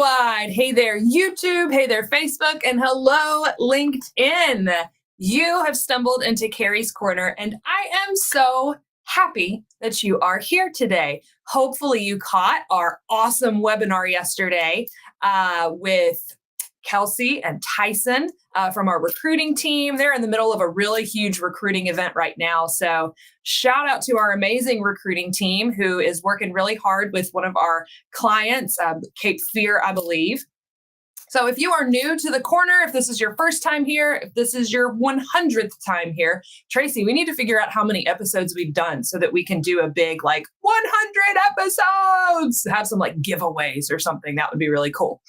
worldwide. Hey there, YouTube. Hey there, Facebook. And hello, LinkedIn. You have stumbled into Kari's Corner, and I am so happy that you are here today. Hopefully you caught our awesome webinar yesterday with Kelsey and Tyson from our recruiting team. They're in the middle of a really huge recruiting event right now. So shout out to our amazing recruiting team who is working really hard with one of our clients, Cape Fear, I believe. So if you are new to the corner, if this is your first time here, if this is your 100th time here, Tracy, we need to figure out how many episodes we've done so that we can do a big 100 episodes, have some giveaways or something. That would be really cool.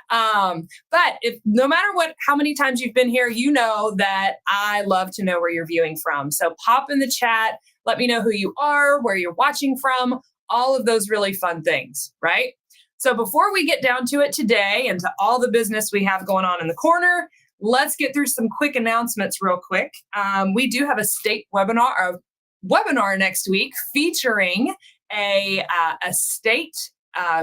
But if no matter how many times you've been here, you know that I love to know where you're viewing from. So pop in the chat, let me know who you are, where you're watching from, all of those really fun things, right? So before we get down to it today and to all the business we have going on in the corner, let's get through some quick announcements real quick. We do have a state webinar next week featuring a state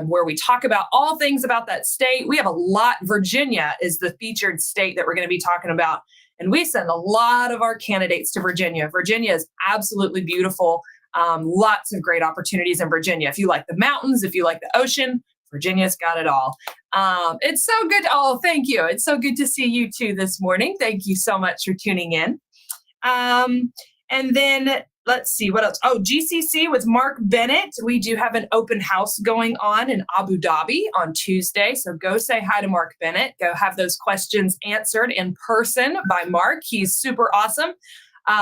where we talk about all things about that state. We have a lot. Virginia is the featured state that we're going to be talking about. And we send a lot of our candidates to Virginia. Virginia is absolutely beautiful. Lots of great opportunities in Virginia. If you like the mountains, if you like the ocean, Virginia's got it all. It's so good. Oh, thank you. It's so good to see you too this morning. Thank you so much for tuning in. And then let's see what else. Oh, GCC with Mark Bennett. We do have an open house going on in Abu Dhabi on Tuesday. So go say hi to Mark Bennett. Go have those questions answered in person by Mark. He's super awesome.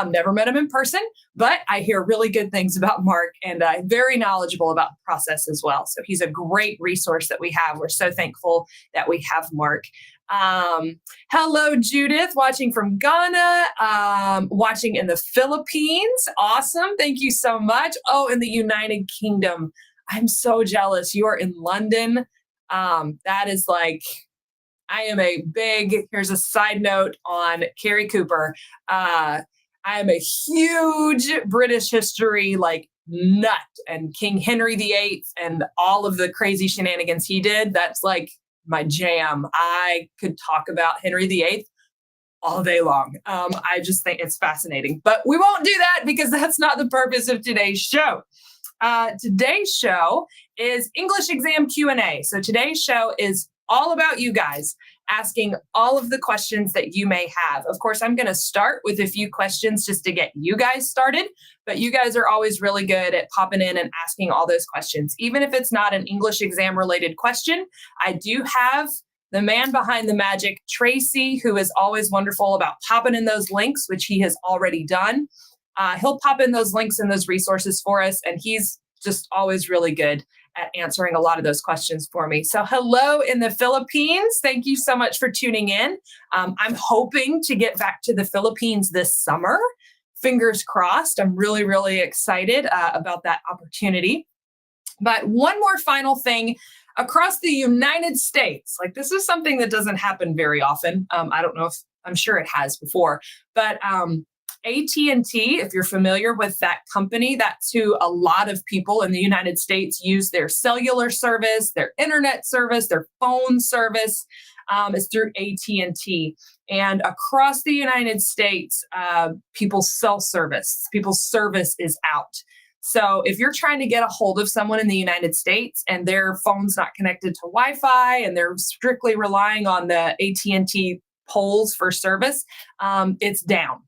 Never met him in person, but I hear really good things about Mark and very knowledgeable about the process as well. So he's a great resource that we have. We're so thankful that we have Mark. Hello, Judith, watching from Ghana, watching in the Philippines. Awesome. Thank you so much. Oh, in the United Kingdom. I'm so jealous. You are in London. That is here's a side note on Kari Cooper. I am a huge British history nut, and King Henry VIII and all of the crazy shenanigans he did. That's my jam. I could talk about Henry VIII all day long. I just think it's fascinating, but we won't do that because that's not the purpose of today's show. Today's show is English exam Q&A. So today's show is all about you guys asking all of the questions that you may have. Of course, I'm going to start with a few questions just to get you guys started, but you guys are always really good at popping in and asking all those questions. Even if it's not an English exam related question, I do have the man behind the magic, Tracy, who is always wonderful about popping in those links, which he has already done. He'll pop in those links and those resources for us, and he's just always really good at answering a lot of those questions for me. So hello in the Philippines. Thank you so much for tuning in. I'm hoping to get back to the Philippines this summer. Fingers crossed. I'm really, really excited about that opportunity. But one more final thing. Across the United States, this is something that doesn't happen very often. I don't know if I'm sure it has before, but AT&T, if you're familiar with that company, that's who a lot of people in the United States use their cellular service, their internet service, their phone service is through AT&T. And across the United States, people's cell service, people's service is out. So if you're trying to get a hold of someone in the United States and their phone's not connected to Wi-Fi and they're strictly relying on the AT&T poles for service, it's down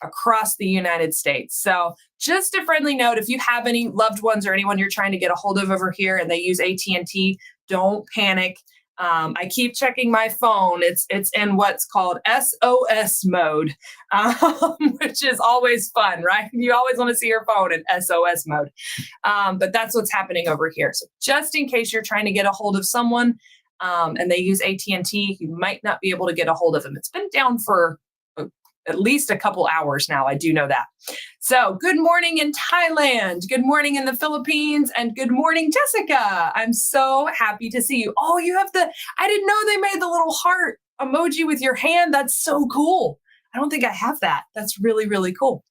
across the United States. So just a friendly note, if you have any loved ones or anyone you're trying to get a hold of over here and they use AT&T, don't panic. I keep checking my phone. It's in what's called SOS mode, which is always fun, right? You always want to see your phone in SOS mode. But that's what's happening over here. So just in case you're trying to get a hold of someone and they use AT&T, you might not be able to get a hold of them. It's been down for at least a couple hours now. I do know that. So good morning in Thailand. Good morning in the Philippines. And good morning, Jessica. I'm so happy to see you. Oh, you have I didn't know they made the little heart emoji with your hand. That's so cool. I don't think I have that. That's really, really cool.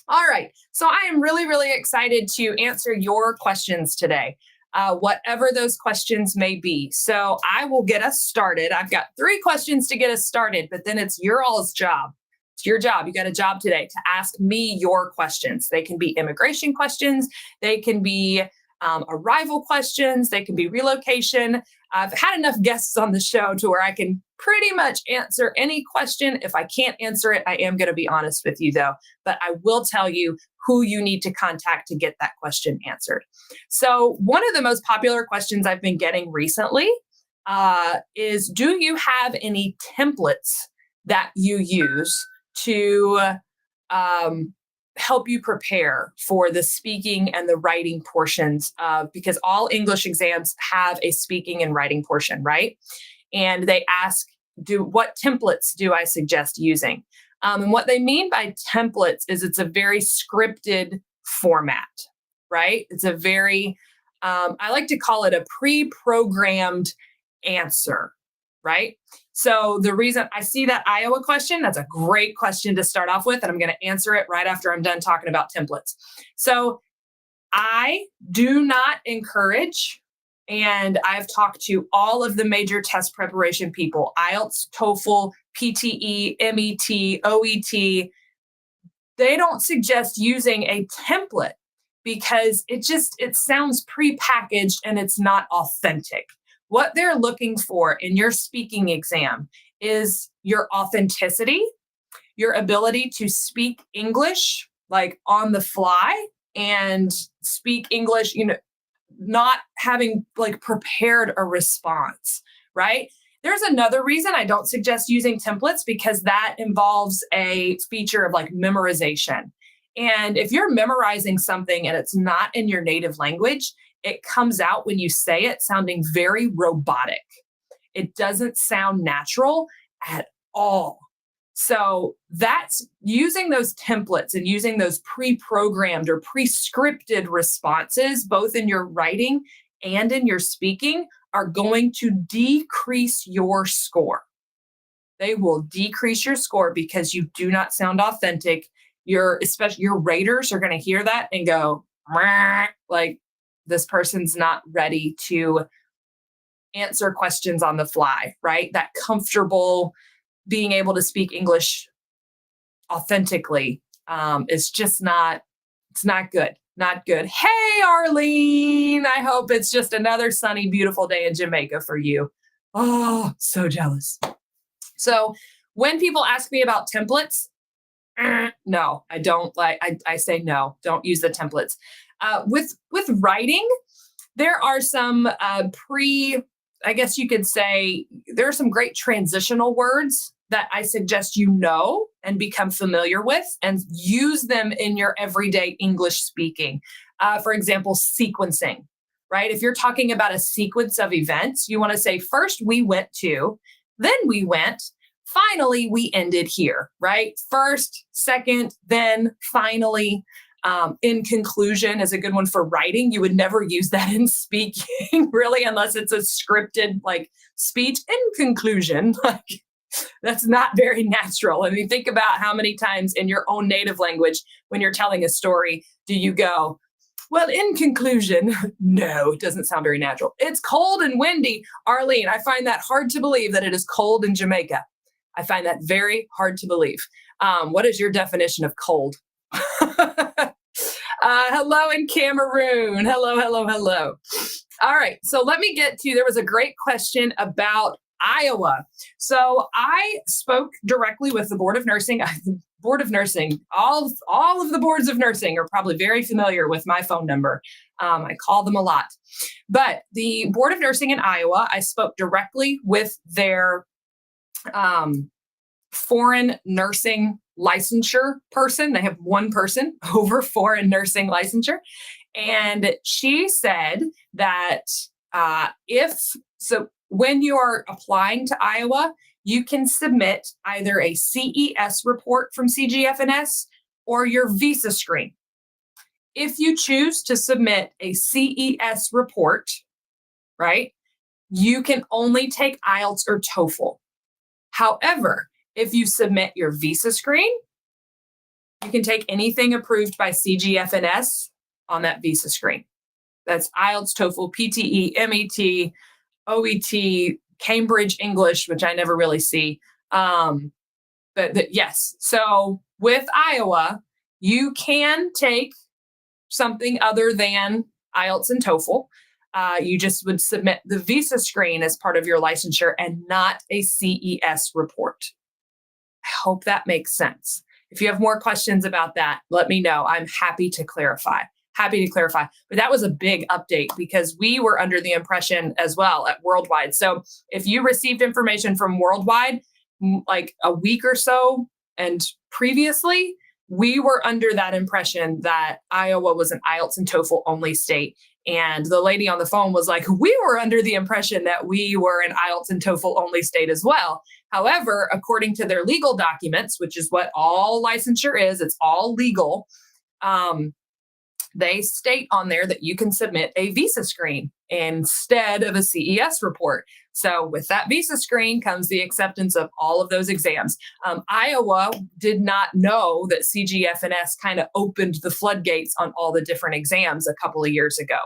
All right. So I am really, really excited to answer your questions today. whatever those questions may be. So I will get us started. I've got 3 questions to get us started, but then it's your all's job. It's your job. You got a job today to ask me your questions. They can be immigration questions. They can be arrival questions. They can be relocation. I've had enough guests on the show to where I can pretty much answer any question. If I can't answer it, I am going to be honest with you though, but I will tell you who you need to contact to get that question answered. So one of the most popular questions I've been getting recently is, do you have any templates that you use to help you prepare for the speaking and the writing portions of, because all English exams have a speaking and writing portion, right? And they ask, what templates do I suggest using? And what they mean by templates is it's a very scripted format, right? It's a very, I like to call it a pre-programmed answer, right? So the reason I see that Iowa question, that's a great question to start off with, and I'm going to answer it right after I'm done talking about templates. So I do not encourage, and I've talked to all of the major test preparation people, IELTS, TOEFL, PTE, MET, OET. They don't suggest using a template because it sounds prepackaged and it's not authentic. What they're looking for in your speaking exam is your authenticity, your ability to speak English like on the fly and speak English, not having like prepared a response, right? There's another reason I don't suggest using templates, because that involves a feature of like memorization. And if you're memorizing something and it's not in your native language, it comes out when you say it sounding very robotic. It doesn't sound natural at all. So that's using those templates and using those pre-programmed or pre-scripted responses, both in your writing and in your speaking, are going to decrease your score. They will decrease your score because you do not sound authentic. Especially your raters are going to hear that and go, like, this person's not ready to answer questions on the fly, right? That comfortable being able to speak English authentically is just it's not good. Not good. Hey, Arlene, I hope it's just another sunny, beautiful day in Jamaica for you. Oh, so jealous. So when people ask me about templates, no, I don't I say no, don't use the templates. With writing, there are some I guess you could say, there are some great transitional words that I suggest you know and become familiar with and use them in your everyday English speaking. For example, sequencing, right? If you're talking about a sequence of events, you want to say, first we went to, then we went, finally we ended here, right? First, second, then finally. In conclusion is a good one for writing. You would never use that in speaking, really, unless it's a scripted like speech. In conclusion, like that's not very natural. I mean, think about how many times in your own native language, when you're telling a story, do you go, well, in conclusion? No, it doesn't sound very natural. It's cold and windy. Arlene, I find that hard to believe that it is cold in Jamaica. I find that very hard to believe. What is your definition of cold? Hello in Cameroon. Hello, hello, hello. All right. So let me get to, there was a great question about Iowa. So I spoke directly with the Board of Nursing. Board of Nursing, all of the boards of nursing are probably very familiar with my phone number. I call them a lot. But the Board of Nursing in Iowa, I spoke directly with their foreign nursing licensure person. They have one person over foreign nursing licensure. And she said that when you are applying to Iowa, you can submit either a CES report from CGFNS or your visa screen. If you choose to submit a CES report, right, you can only take IELTS or TOEFL. However, if you submit your visa screen, you can take anything approved by CGFNS on that visa screen. That's IELTS, TOEFL, PTE, MET, OET, Cambridge English, which I never really see. But yes, so with Iowa, you can take something other than IELTS and TOEFL. You just would submit the visa screen as part of your licensure and not a CES report. I hope that makes sense. If you have more questions about that, let me know. I'm happy to clarify. But that was a big update because we were under the impression as well at Worldwide. So if you received information from Worldwide like a week or so and previously, we were under that impression that Iowa was an IELTS and TOEFL only state. And the lady on the phone was like, we were under the impression that we were an IELTS and TOEFL only state as well. However, according to their legal documents, which is what all licensure is, it's all legal. They state on there that you can submit a visa screen instead of a CES report. So with that visa screen comes the acceptance of all of those exams. Iowa did not know that CGFNS kind of opened the floodgates on all the different exams a couple of years ago.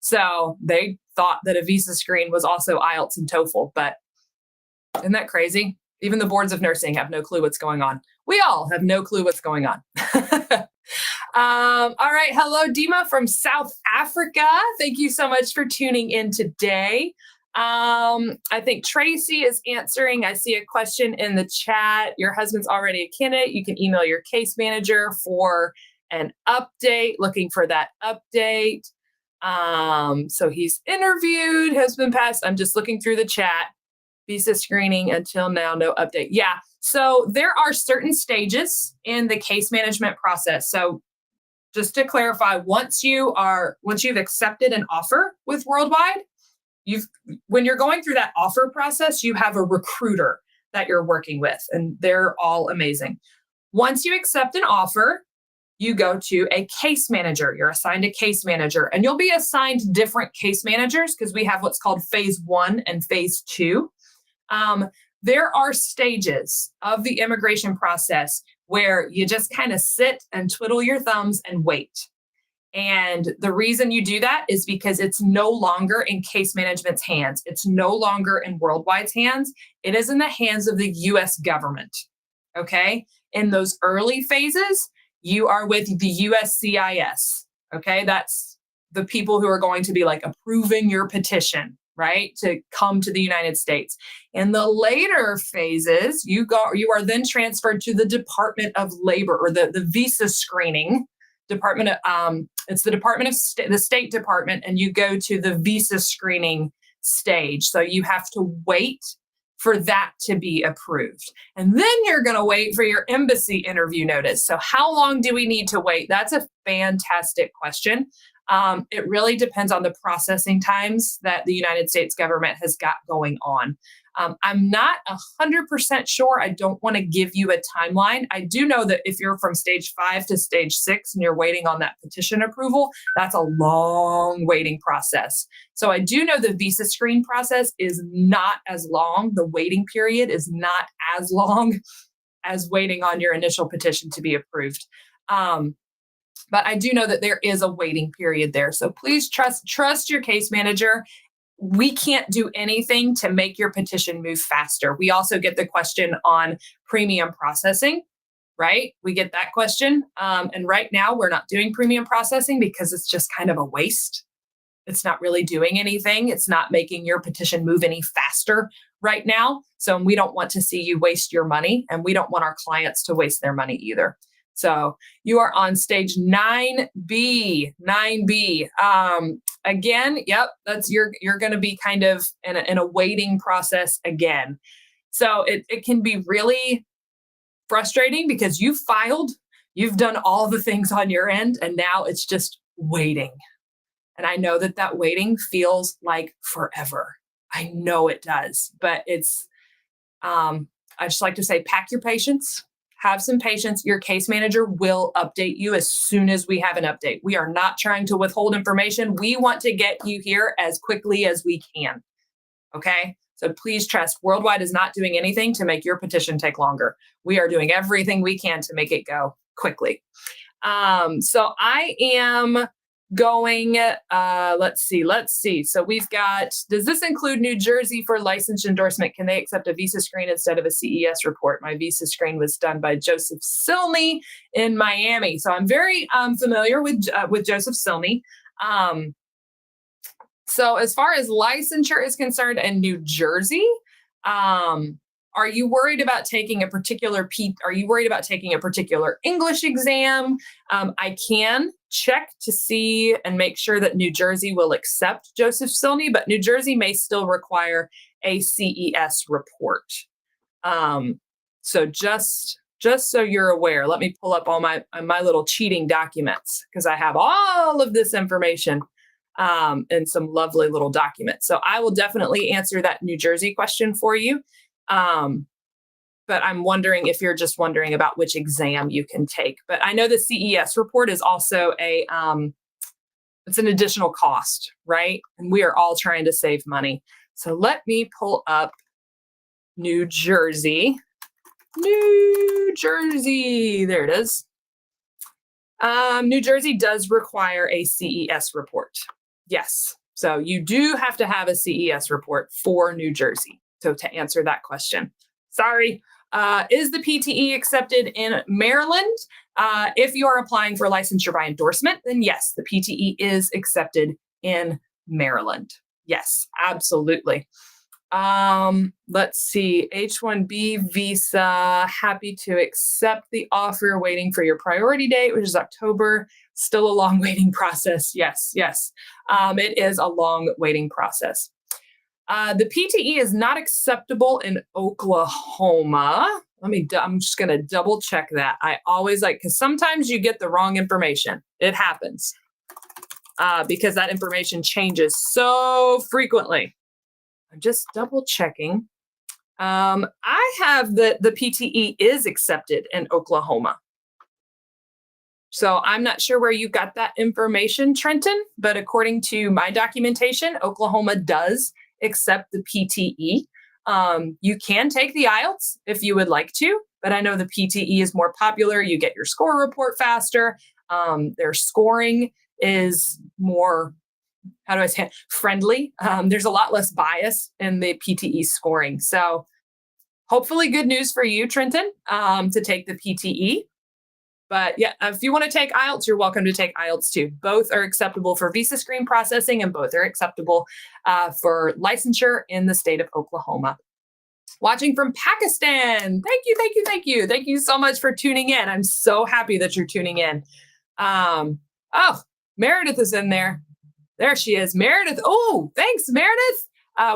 So they thought that a visa screen was also IELTS and TOEFL, but isn't that crazy? Even the boards of nursing have no clue what's going on. We all have no clue what's going on. All right. Hello, Dima from South Africa. Thank you so much for tuning in today. I think Tracy is answering. I see a question in the chat. Your husband's already a candidate. You can email your case manager for an update, looking for that update. So he's interviewed, has been passed. I'm just looking through the chat. Visa screening until now, no update. Yeah. So there are certain stages in the case management process. So just to clarify, once you've accepted an offer with Worldwide, when you're going through that offer process, you have a recruiter that you're working with, and they're all amazing. Once you accept an offer, you go to a case manager. You're assigned a case manager, and you'll be assigned different case managers because we have what's called phase 1 and phase 2. There are stages of the immigration process where you just kind of sit and twiddle your thumbs and wait. And the reason you do that is because it's no longer in case management's hands. It's no longer in Worldwide's hands. It is in the hands of the US government. Okay. In those early phases, you are with the USCIS. Okay. That's the people who are going to be like approving your petition, right, to come to the United States. In the later phases, you are then transferred to the Department of Labor, or the visa screening department. It's the Department of the State Department, and you go to the visa screening stage. So you have to wait for that to be approved. And then you're going to wait for your embassy interview notice. So how long do we need to wait? That's a fantastic question. It really depends on the processing times that the United States government has got going on. I'm not 100% sure. I don't want to give you a timeline. I do know that if you're from stage 5 to stage 6 and you're waiting on that petition approval, that's a long waiting process. So I do know the visa screen process is not as long. The waiting period is not as long as waiting on your initial petition to be approved. But I do know that there is a waiting period there. So please trust your case manager. We can't do anything to make your petition move faster. We also get the question on premium processing, right? We get that question. And right now we're not doing premium processing because it's just kind of a waste. It's not really doing anything. It's not making your petition move any faster right now. So we don't want to see you waste your money, and we don't want our clients to waste their money either. So you are on stage 9B. Again, yep, you're going to be kind of in a waiting process again. So it can be really frustrating because you've filed, you've done all the things on your end, and now it's just waiting. And I know that waiting feels like forever. I know it does, but it's, I just like to say, pack your patience. Have some patience. Your case manager will update you as soon as we have an update. We are not trying to withhold information. We want to get you here as quickly as we can. Okay? So please trust. Worldwide is not doing anything to make your petition take longer. We are doing everything we can to make it go quickly. So I am going. Let's see. So we've got, does this include New Jersey for license endorsement? Can they accept a visa screen instead of a CES report? My visa screen was done by Joseph Silney in Miami. So I'm very familiar with Joseph Silney. So as far as licensure is concerned in New Jersey, are you worried about taking a particular English exam? I can check to see and make sure that New Jersey will accept Joseph Silney, but New Jersey may still require a CES report. So just so you're aware, let me pull up all my little cheating documents because I have all of this information in some lovely little documents. So I will definitely answer that New Jersey question for you. But I'm wondering if you're just wondering about which exam you can take. But I know the CES report is also it's an additional cost, right? And we are all trying to save money. So let me pull up New Jersey. New Jersey, there it is. New Jersey does require a CES report. Yes. So you do have to have a CES report for New Jersey. So to answer that question, sorry. Is the PTE accepted in Maryland? If you are applying for licensure by endorsement, then yes, the PTE is accepted in Maryland. Yes, absolutely. Let's see, H-1B visa, happy to accept the offer, waiting for your priority date, which is October. Still a long waiting process. Yes. It is a long waiting process. The PTE is not acceptable in Oklahoma. I'm just going to double check that. I always because sometimes you get the wrong information. It happens because that information changes so frequently. I'm just double checking. I have the PTE is accepted in Oklahoma. So I'm not sure where you got that information, Trenton, but according to my documentation, Oklahoma does accept the PTE. You can take the IELTS if you would like to, but I know the PTE is more popular. You get your score report faster. Their scoring is more, friendly. There's a lot less bias in the PTE scoring. So hopefully good news for you, Trenton, to take the PTE. But yeah, if you want to take IELTS, you're welcome to take IELTS too. Both are acceptable for visa screen processing and both are acceptable for licensure in the state of Oklahoma. Watching from Pakistan. Thank you. Thank you so much for tuning in. I'm so happy that you're tuning in. Meredith is in there. There she is. Meredith. Oh, thanks, Meredith.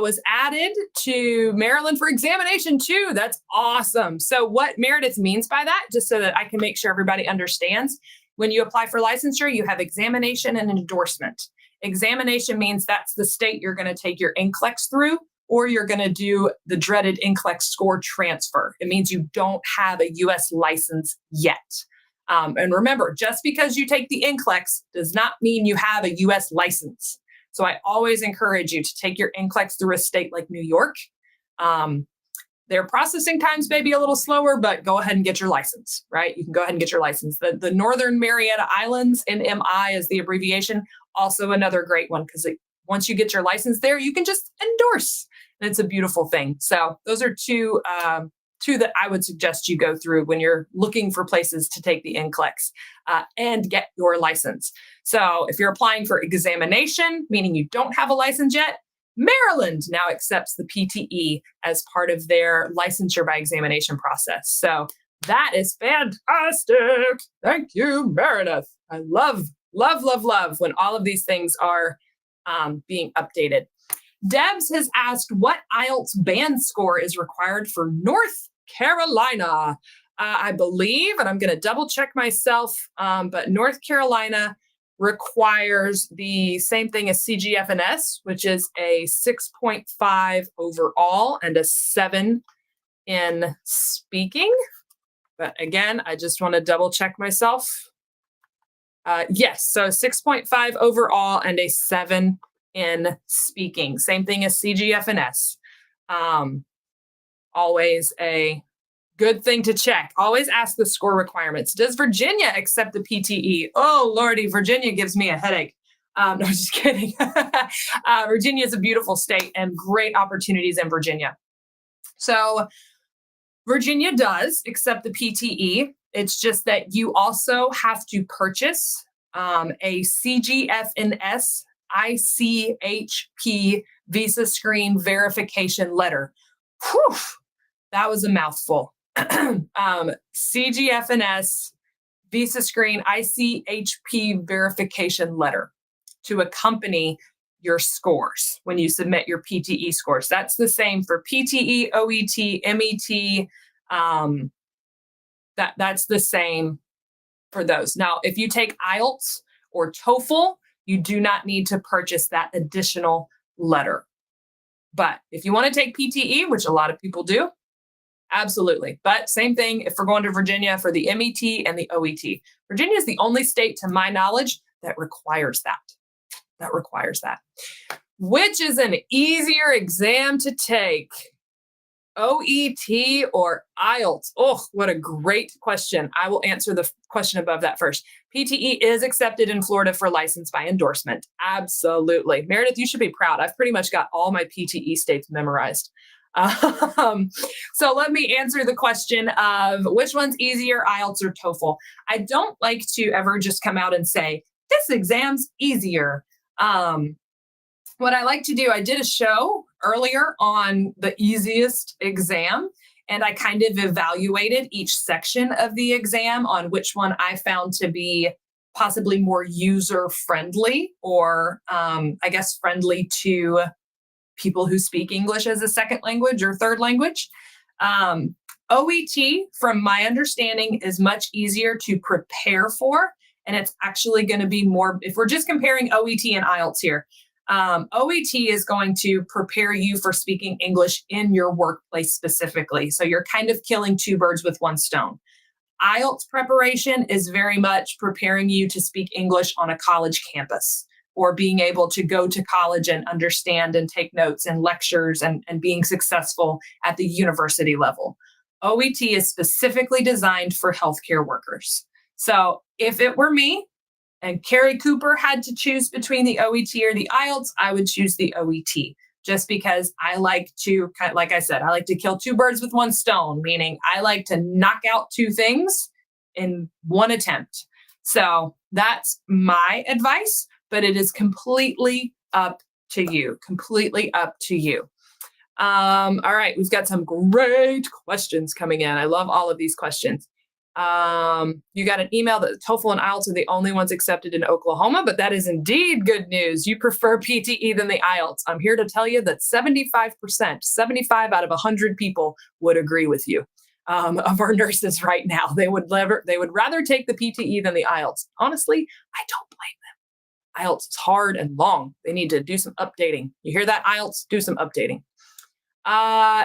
Was added to Maryland for examination too. That's awesome. So what Meredith means by that, just so that I can make sure everybody understands, when you apply for licensure, you have examination and endorsement. Examination means that's the state you're going to take your NCLEX through, or you're going to do the dreaded NCLEX score transfer. It means you don't have a U.S. license yet. And remember, just because you take the NCLEX does not mean you have a U.S. license. So I always encourage you to take your NCLEX through a state like New York. Their processing times may be a little slower, but go ahead and get your license, right? You can go ahead and get your license. The Northern Mariana Islands, NMI is the abbreviation, also another great one because once you get your license there, you can just endorse. And it's a beautiful thing. So those are two that I would suggest you go through when you're looking for places to take the NCLEX and get your license. So if you're applying for examination, meaning you don't have a license yet, Maryland now accepts the PTE as part of their licensure by examination process. So that is fantastic. Thank you, Meredith. I love when all of these things are being updated. Debs has asked what IELTS band score is required for North Carolina. I believe, and I'm going to double check myself, but North Carolina requires the same thing as CGFNS, which is a 6.5 overall and a 7 in speaking. But again, I just want to double check myself. Yes, so 6.5 overall and a 7 in speaking. Same thing as CGFNS. Always a good thing to check. Always ask the score requirements. Does Virginia accept the PTE? Oh, Lordy, Virginia gives me a headache. No, I'm just kidding. Virginia is a beautiful state and great opportunities in Virginia. So Virginia does accept the PTE. It's just that you also have to purchase a CGFNS ICHP visa screen verification letter. Whew, that was a mouthful. CGFNS visa screen ICHP verification letter to accompany your scores when you submit your PTE scores. That's the same for PTE, OET, MET. That's the same for those. Now, if you take IELTS or TOEFL, you do not need to purchase that additional letter. But if you want to take PTE, which a lot of people do, absolutely. But same thing if we're going to Virginia for the MET and the OET. Virginia is the only state, to my knowledge, that requires that. Which is an easier exam to take? OET or IELTS? Oh, what a great question. I will answer the question above that first. PTE is accepted in Florida for license by endorsement. Absolutely. Meredith, you should be proud. I've pretty much got all my PTE states memorized. So let me answer the question of which one's easier, IELTS or TOEFL. I don't like to ever just come out and say, this exam's easier. What I like to do, I did a show earlier on the easiest exam, and I kind of evaluated each section of the exam on which one I found to be possibly more user-friendly or I guess friendly to people who speak English as a second language or third language. OET, from my understanding, is much easier to prepare for, and it's actually going to be more, if we're just comparing OET and IELTS here, OET is going to prepare you for speaking English in your workplace specifically. So you're kind of killing two birds with one stone. IELTS preparation is very much preparing you to speak English on a college campus or being able to go to college and understand and take notes and lectures and being successful at the university level. OET is specifically designed for healthcare workers. So if it were me, and Kari Cooper had to choose between the OET or the IELTS, I would choose the OET just because I like to, like I said, I like to kill two birds with one stone, meaning I like to knock out two things in one attempt. So that's my advice, but it is completely up to you, All right, we've got some great questions coming in. I love all of these questions. You got an email that TOEFL and IELTS are the only ones accepted in Oklahoma, but that is indeed good news. You prefer PTE than the IELTS. I'm here to tell you that 75%, 75 out of 100 people would agree with you. Of our nurses right now, they would rather take the PTE than the IELTS. Honestly, I don't blame them. IELTS is hard and long. They need to do some updating. You hear that, IELTS? Do some updating.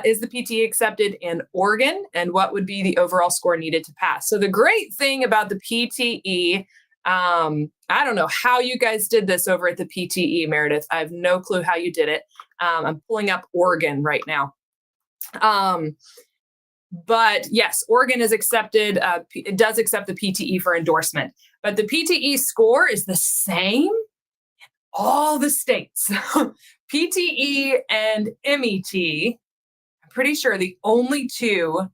Is the PTE accepted in Oregon? And what would be the overall score needed to pass? So the great thing about the PTE, I don't know how you guys did this over at the PTE, Meredith. I have no clue how you did it. I'm pulling up Oregon right now. But yes, Oregon is accepted. It does accept the PTE for endorsement. But the PTE score is the same in all the states. PTE and MET, I'm pretty sure the only two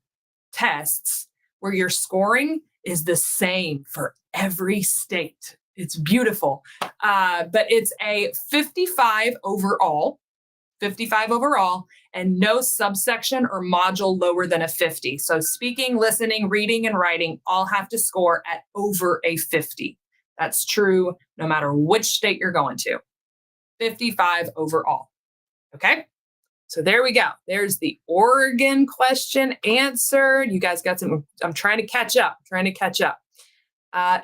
tests where your scoring is the same for every state. It's beautiful. But it's a 55 overall, and no subsection or module lower than a 50. So speaking, listening, reading, and writing all have to score at over a 50. That's true no matter which state you're going to. 55 overall. Okay, so there we go. There's the Oregon question answered. You guys got some, I'm trying to catch up.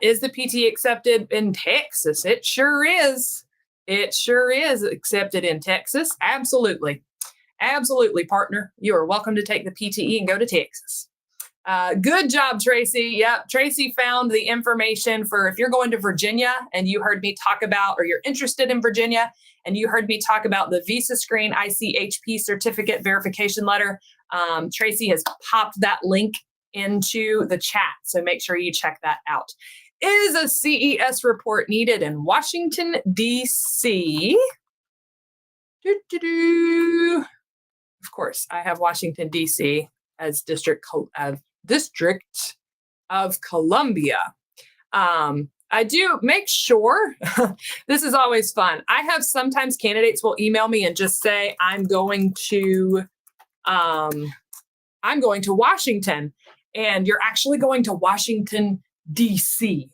Is the PT accepted in Texas? It sure is. It sure is accepted in Texas. Absolutely. Absolutely, partner. You are welcome to take the PTE and go to Texas. Good job, Tracy. Yep, Tracy found the information for if you're going to Virginia and you heard me talk about, or you're interested in Virginia and you heard me talk about the Visa Screen ICHP certificate verification letter. Tracy has popped that link into the chat, so make sure you check that out. Is a CES report needed in Washington, D.C.? Of course, I have Washington, D.C. as District of Columbia. I do make sure, this is always fun. I have sometimes candidates will email me and just say, I'm going to Washington, and you're actually going to Washington, D.C.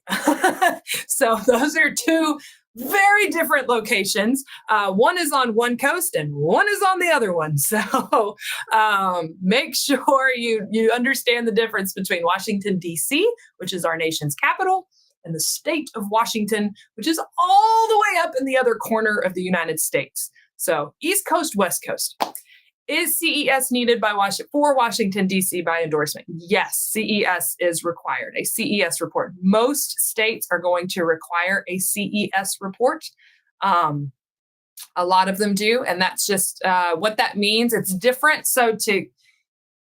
So those are two very different locations. One is on one coast and one is on the other one. So make sure you understand the difference between Washington, D.C., which is our nation's capital, and the state of Washington, which is all the way up in the other corner of the United States. So East Coast, West Coast. Is CES needed for Washington, D.C. by endorsement? Yes, CES is required, a CES report. Most states are going to require a CES report. A lot of them do, and that's just what that means. It's different. So to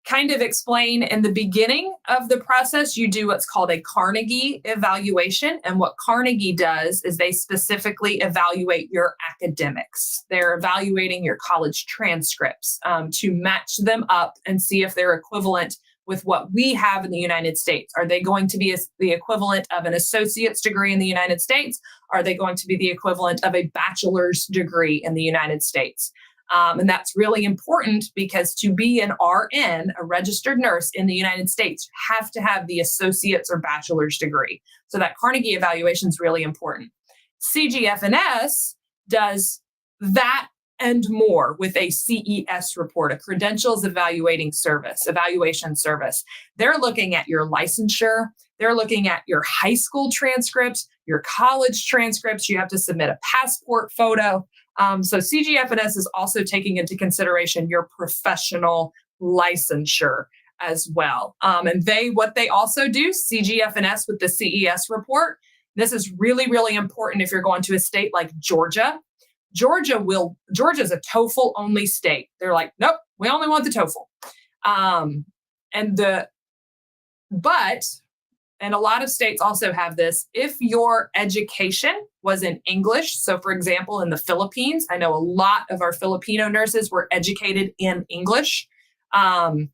kind of explain, in the beginning of the process, you do what's called a Carnegie evaluation. And what Carnegie does is they specifically evaluate your academics. They're evaluating your college transcripts to match them up and see if they're equivalent with what we have in the United States. Are they going to be the equivalent of an associate's degree in the United States? Are they going to be the equivalent of a bachelor's degree in the United States? And that's really important because to be an RN, a registered nurse in the United States, you have to have the associate's or bachelor's degree. So that Carnegie evaluation is really important. CGFNS does that and more with a CES report, a credentials evaluation service. They're looking at your licensure. They're looking at your high school transcripts, your college transcripts. You have to submit a passport photo. So CGFNS is also taking into consideration your professional licensure as well. And what they also do, CGFNS with the CES report, this is really, really important if you're going to a state like Georgia. Georgia's a TOEFL only state. They're like, nope, we only want the TOEFL. And a lot of states also have this. If your education was in English, so for example, in the Philippines, I know a lot of our Filipino nurses were educated in English. The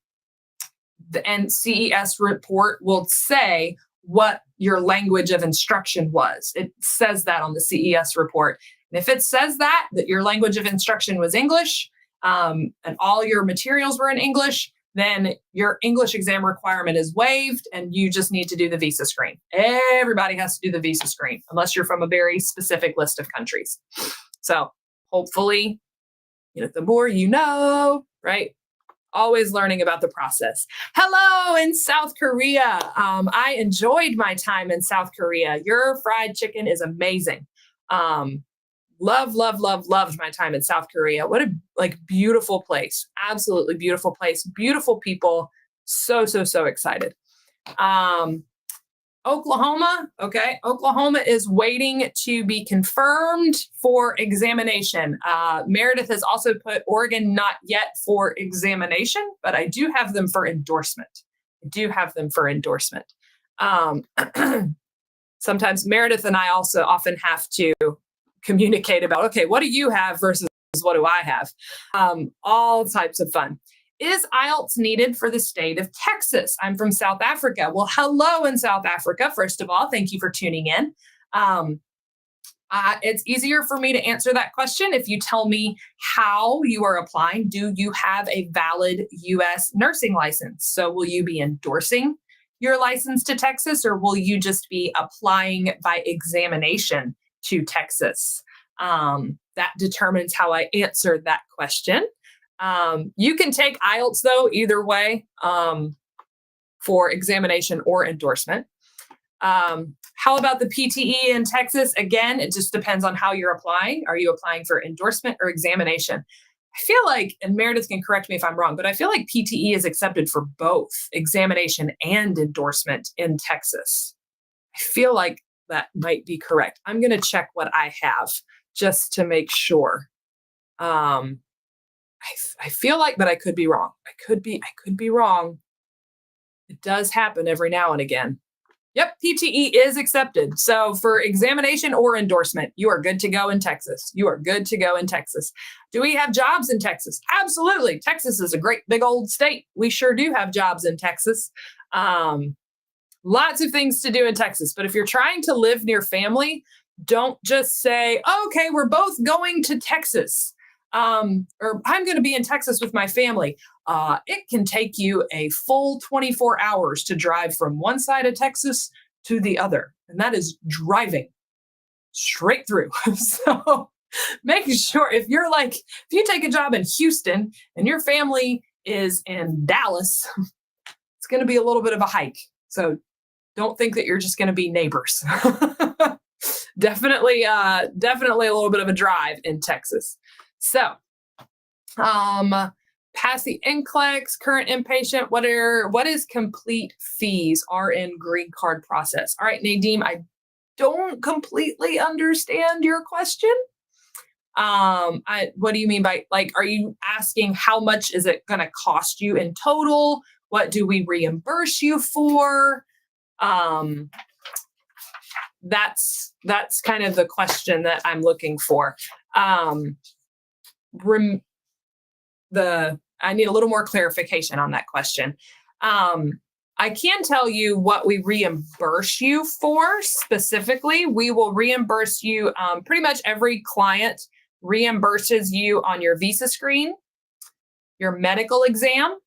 CES report will say what your language of instruction was. It says that on the CES report. And if it says that your language of instruction was English, and all your materials were in English, then your English exam requirement is waived and you just need to do the visa screen. Everybody has to do the visa screen unless you're from a very specific list of countries. So hopefully, the more you know, right? Always learning about the process. Hello in South Korea. I enjoyed my time in South Korea. Your fried chicken is amazing. Loved my time in South Korea. What a beautiful place. Absolutely beautiful place. Beautiful people. So excited. Oklahoma. Okay. Oklahoma is waiting to be confirmed for examination. Meredith has also put Oregon not yet for examination, but I do have them for endorsement. Sometimes Meredith and I also often have to communicate about, okay, what do you have versus what do I have? All types of fun. Is IELTS needed for the state of Texas? I'm from South Africa. Well, hello in South Africa. First of all, thank you for tuning in. It's easier for me to answer that question if you tell me how you are applying. Do you have a valid U.S. nursing license? So will you be endorsing your license to Texas, or will you just be applying by examination to Texas? That determines how I answer that question. You can take IELTS, though, either way, for examination or endorsement. How about the PTE in Texas? Again, it just depends on how you're applying. Are you applying for endorsement or examination? I feel like, and Meredith can correct me if I'm wrong, but I feel like PTE is accepted for both examination and endorsement in Texas. I feel like that might be correct. I'm going to check what I have just to make sure. I feel like, but I could be wrong. I could be wrong. It does happen every now and again. Yep, PTE is accepted. So for examination or endorsement, you are good to go in Texas. You are good to go in Texas. Do we have jobs in Texas? Absolutely. Texas is a great big old state. We sure do have jobs in Texas. Lots of things to do in Texas. But if you're trying to live near family, don't just say, okay, we're both going to Texas. Or I'm going to be in Texas with my family. It can take you a full 24 hours to drive from one side of Texas to the other. And that is driving straight through. So make sure if you take a job in Houston and your family is in Dallas, it's going to be a little bit of a hike. So don't think that you're just going to be neighbors. Definitely a little bit of a drive in Texas. So, pass the NCLEX, current inpatient, what is complete fees, RN green card process? All right, Nadeem, I don't completely understand your question. What do you mean by, are you asking how much is it going to cost you in total? What do we reimburse you for? That's kind of the question that I'm looking for. I need a little more clarification on that question. I can tell you what we reimburse you for specifically. We will reimburse you, pretty much every client reimburses you on your visa screen, your medical exam,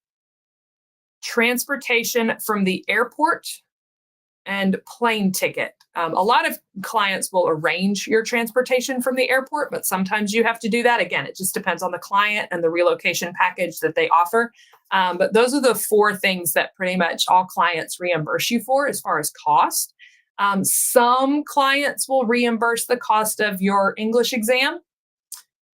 transportation from the airport, and plane ticket. A lot of clients will arrange your transportation from the airport, but sometimes you have to do that. Again, it just depends on the client and the relocation package that they offer. But those are the 4 things that pretty much all clients reimburse you for as far as cost. Some clients will reimburse the cost of your English exam,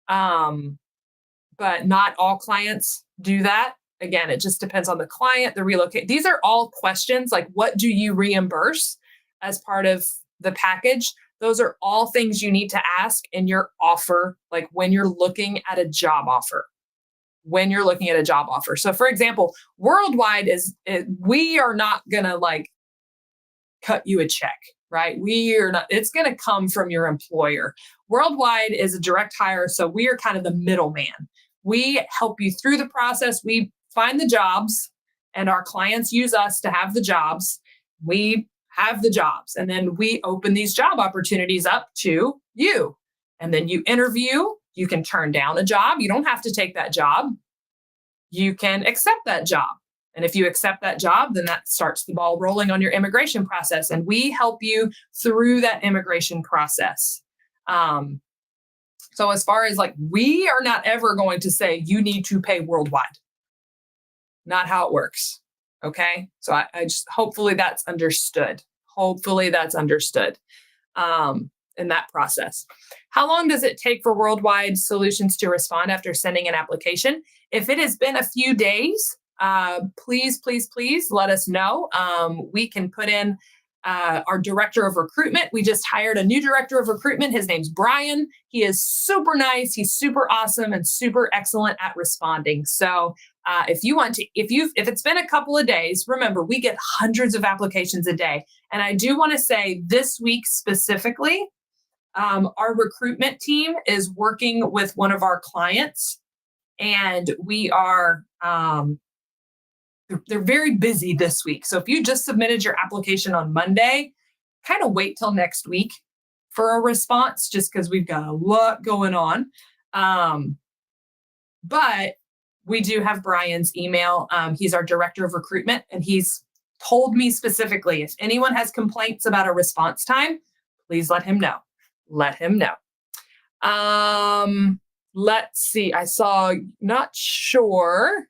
but not all clients do that. Again, it just depends on the client, the relocate. These are all questions like, what do you reimburse as part of the package? Those are all things you need to ask in your offer, like when you're looking at a job offer. So for example, Worldwide we are not going to cut you a check, right? We are not, it's going to come from your employer. Worldwide is a direct hire. So we are kind of the middleman. We help you through the process. We find the jobs and our clients use us to have the jobs. We have the jobs and then we open these job opportunities up to you. And then you interview, you can turn down a job. You don't have to take that job. You can accept that job. And if you accept that job, then that starts the ball rolling on your immigration process. And we help you through that immigration process. So as far as we are not ever going to say you need to pay Worldwide. Not how it works. Okay. So I just, hopefully that's understood. In that process. How long does it take for Worldwide Solutions to respond after sending an application? If it has been a few days, please let us know. We can put in our director of recruitment. We just hired a new director of recruitment. His name's Brian. He is super nice. He's super awesome and super excellent at responding. So if it's been a couple of days, remember, we get hundreds of applications a day. And I do want to say this week specifically, our recruitment team is working with one of our clients and we are, they're very busy this week. So if you just submitted your application on Monday, kind of wait till next week for a response, just because we've got a lot going on. But we do have Brian's email. He's our director of recruitment, and he's told me specifically, if anyone has complaints about a response time, please let him know. Let's see. I saw, not sure.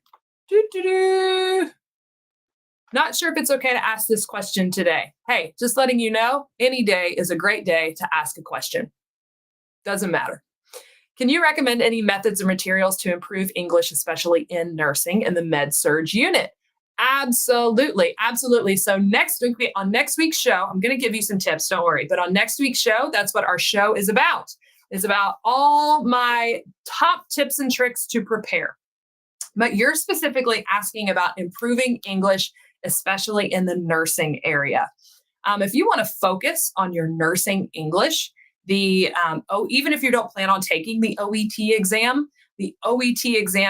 Not sure if it's okay to ask this question today. Hey, just letting you know, any day is a great day to ask a question. Doesn't matter. Can you recommend any methods or materials to improve English, especially in nursing in the med-surg unit? Absolutely. So on next week's show, I'm going to give you some tips, don't worry. But on next week's show, that's what our show is about. It's about all my top tips and tricks to prepare. But you're specifically asking about improving English, especially in the nursing area. If you want to focus on your nursing English, even if you don't plan on taking the OET exam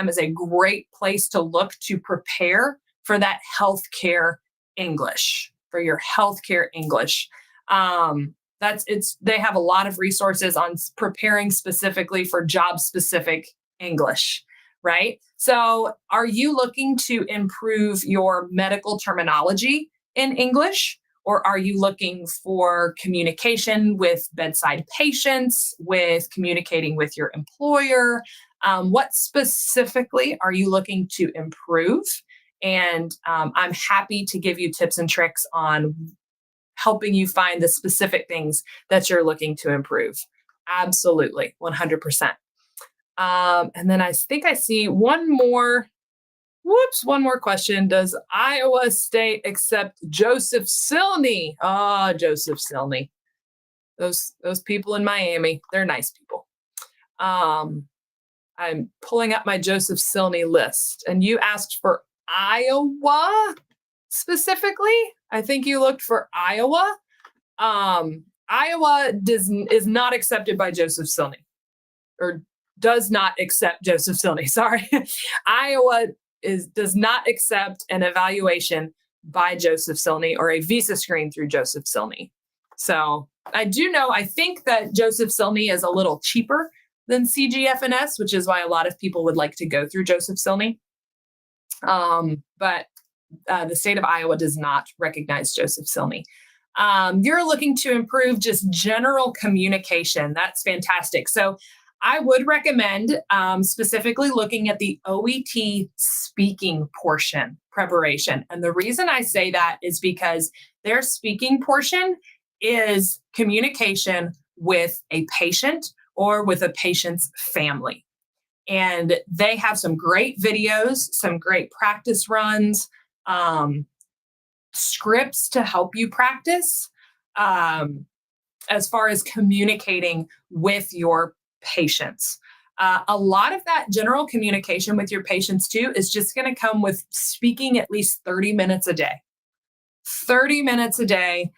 is a great place to look to prepare for that healthcare English, for your healthcare English. They have a lot of resources on preparing specifically for job specific English, right? So, are you looking to improve your medical terminology in English? Or are you looking for communication with bedside patients, with communicating with your employer? What specifically are you looking to improve? And I'm happy to give you tips and tricks on helping you find the specific things that you're looking to improve. Absolutely, 100%. And then I think I see one more. One more question. Does Iowa State accept Joseph Silney? Joseph Silney. Those people in Miami, they're nice people. I'm pulling up my Joseph Silney list. And you asked for Iowa specifically? I think you looked for Iowa. Iowa is not accepted by Joseph Silney, or does not accept Joseph Silney. Sorry. Iowa does not accept an evaluation by Joseph Silney or a visa screen through Joseph Silney. So I think that Joseph Silney is a little cheaper than CGFNS, which is why a lot of people would like to go through Joseph Silney. But the state of Iowa does not recognize Joseph Silney. You're looking to improve just general communication. That's fantastic. So I would recommend specifically looking at the OET speaking portion preparation. And the reason I say that is because their speaking portion is communication with a patient or with a patient's family. And they have some great videos, some great practice runs, scripts to help you practice as far as communicating with your patients. A lot of that general communication with your patients too is just going to come with speaking at least 30 minutes a day. 30 minutes a day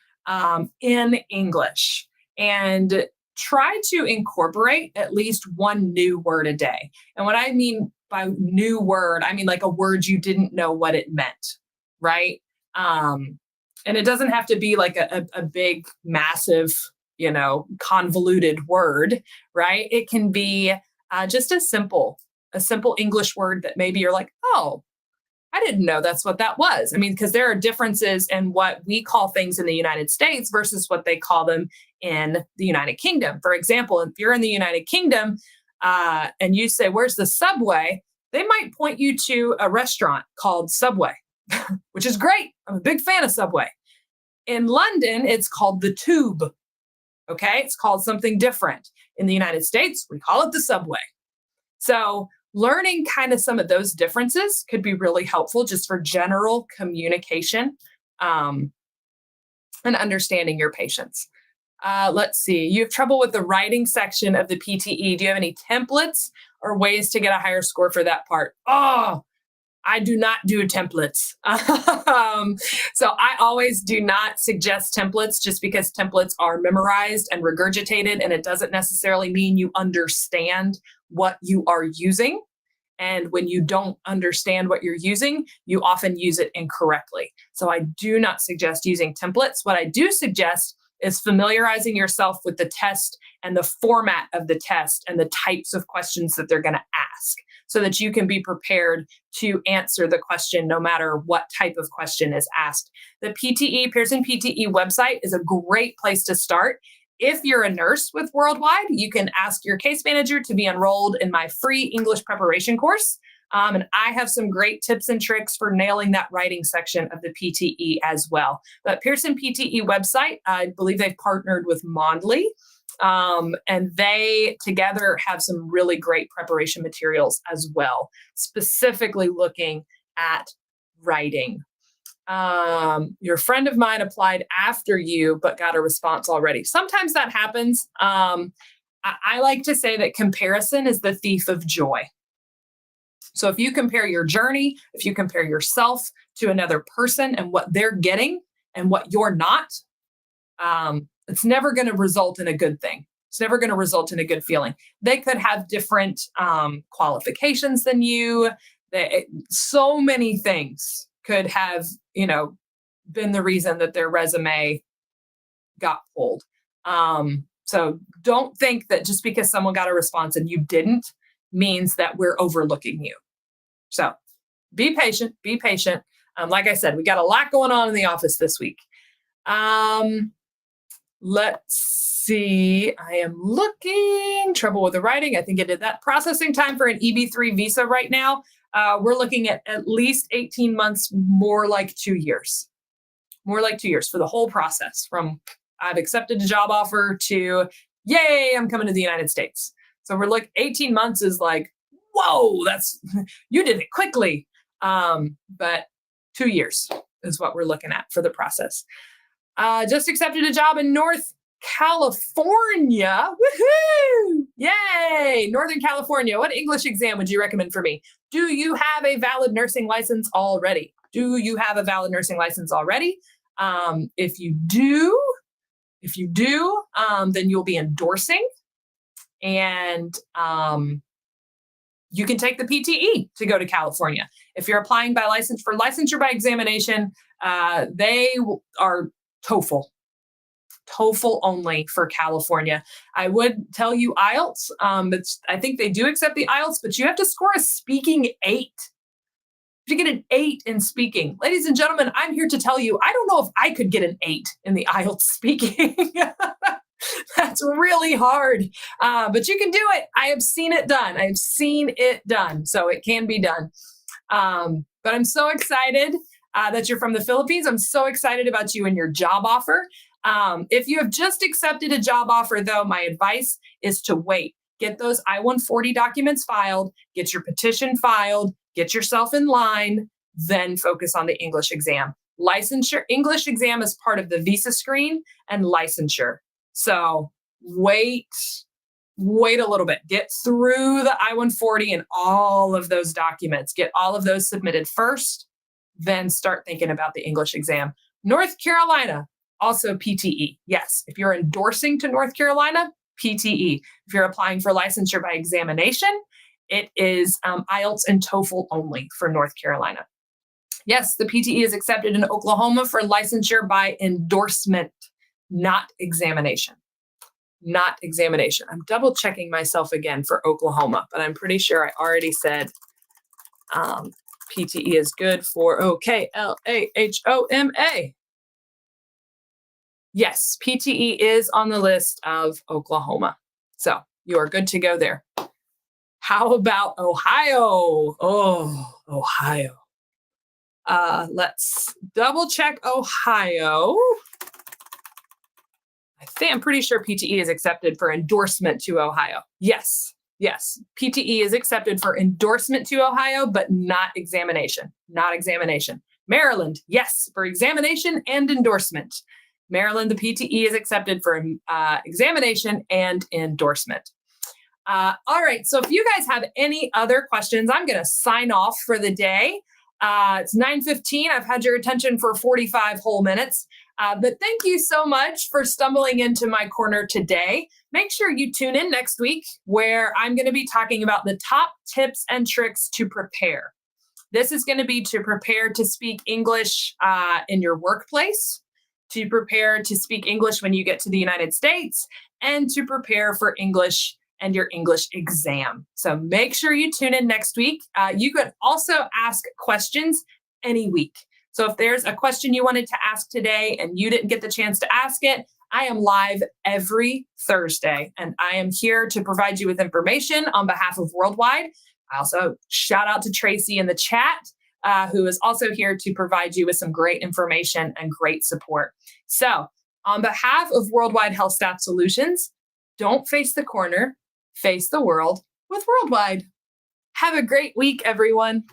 in English. And try to incorporate at least one new word a day. And what I mean by new word, I mean like a word you didn't know what it meant, right? And it doesn't have to be like a big, massive, convoluted word, right? It can be just a simple English word that maybe you're like, oh, I didn't know that's what that was. I mean, because there are differences in what we call things in the United States versus what they call them in the United Kingdom. For example, if you're in the United Kingdom and you say, where's the Subway? They might point you to a restaurant called Subway, which is great. I'm a big fan of Subway. In London, it's called the Tube. Okay, it's called something different. In the United States, we call it the Subway. So learning kind of some of those differences could be really helpful just for general communication and understanding your patients. Let's see. You have trouble with the writing section of the PTE. Do you have any templates or ways to get a higher score for that part? Oh, I do not do templates. So I always do not suggest templates just because templates are memorized and regurgitated, and it doesn't necessarily mean you understand what you are using. And when you don't understand what you're using, you often use it incorrectly. So I do not suggest using templates. What I do suggest is familiarizing yourself with the test and the format of the test and the types of questions that they're going to ask so that you can be prepared to answer the question no matter what type of question is asked. The Pearson PTE website is a great place to start. If you're a nurse with Worldwide, you can ask your case manager to be enrolled in my free English preparation course. And I have some great tips and tricks for nailing that writing section of the PTE as well. But Pearson PTE website, I believe they've partnered with Mondly, and they together have some really great preparation materials as well, specifically looking at writing. Your friend of mine applied after you, but got a response already. Sometimes that happens. I like to say that comparison is the thief of joy. So if you compare your journey, if you compare yourself to another person and what they're getting and what you're not, it's never going to result in a good thing. It's never going to result in a good feeling. They could have different qualifications than you. So many things could have, been the reason that their resume got pulled. So don't think that just because someone got a response and you didn't means that we're overlooking you. So be patient, be patient. Like I said, we got a lot going on in the office this week. Let's see. I am looking. Trouble with the writing. I think I did that. Processing time for an EB3 visa right now. We're looking at least 18 months, more like 2 years. More like 2 years for the whole process from I've accepted a job offer to, yay, I'm coming to the United States. So we're 18 months is like, whoa, you did it quickly. But 2 years is what we're looking at for the process. Just accepted a job in North California. Woohoo! Yay! Northern California. What English exam would you recommend for me? Do you have a valid nursing license already? Do you have a valid nursing license already? If you do, then you'll be endorsing, and you can take the PTE to go to California. If you're applying for licensure by examination, they are TOEFL only for California. I would tell you IELTS. I think they do accept the IELTS, but you have to score a speaking 8. To get an 8 in speaking. Ladies and gentlemen, I'm here to tell you, I don't know if I could get an 8 in the IELTS speaking. That's really hard, but you can do it. I have seen it done. So it can be done. But I'm so excited that you're from the Philippines. I'm so excited about you and your job offer. If you have just accepted a job offer, though, my advice is to wait. Get those I-140 documents filed, get your petition filed, get yourself in line, then focus on the English exam. Licensure, English exam is part of the visa screen and licensure. So wait a little bit. Get through the I-140 and all of those documents. Get all of those submitted first, then start thinking about the English exam. North Carolina, also PTE. Yes, if you're endorsing to North Carolina, PTE. If you're applying for licensure by examination, it is IELTS and TOEFL only for North Carolina. Yes, the PTE is accepted in Oklahoma for licensure by endorsement, not examination. Not examination. I'm double checking myself again for Oklahoma, but I'm pretty sure I already said PTE is good for OKLAHOMA. Yes, PTE is on the list of Oklahoma. So you are good to go there. How about Ohio? Oh, Ohio. Let's double check Ohio. I'm pretty sure PTE is accepted for endorsement to Ohio. Yes. PTE is accepted for endorsement to Ohio, but not examination. Maryland, yes, for examination and endorsement. Maryland, the PTE is accepted for examination and endorsement. All right, so if you guys have any other questions, I'm going to sign off for the day. It's 9:15. I've had your attention for 45 whole minutes. But thank you so much for stumbling into my corner today. Make sure you tune in next week where I'm going to be talking about the top tips and tricks to prepare. This is going to be to prepare to speak English in your workplace, to prepare to speak English when you get to the United States, and to prepare for English and your English exam. So make sure you tune in next week. You could also ask questions any week. So if there's a question you wanted to ask today and you didn't get the chance to ask it, I am live every Thursday, and I am here to provide you with information on behalf of Worldwide. I also shout out to Tracy in the chat, who is also here to provide you with some great information and great support. So on behalf of Worldwide HealthStaff Solutions, don't face the corner, face the world with Worldwide. Have a great week, everyone.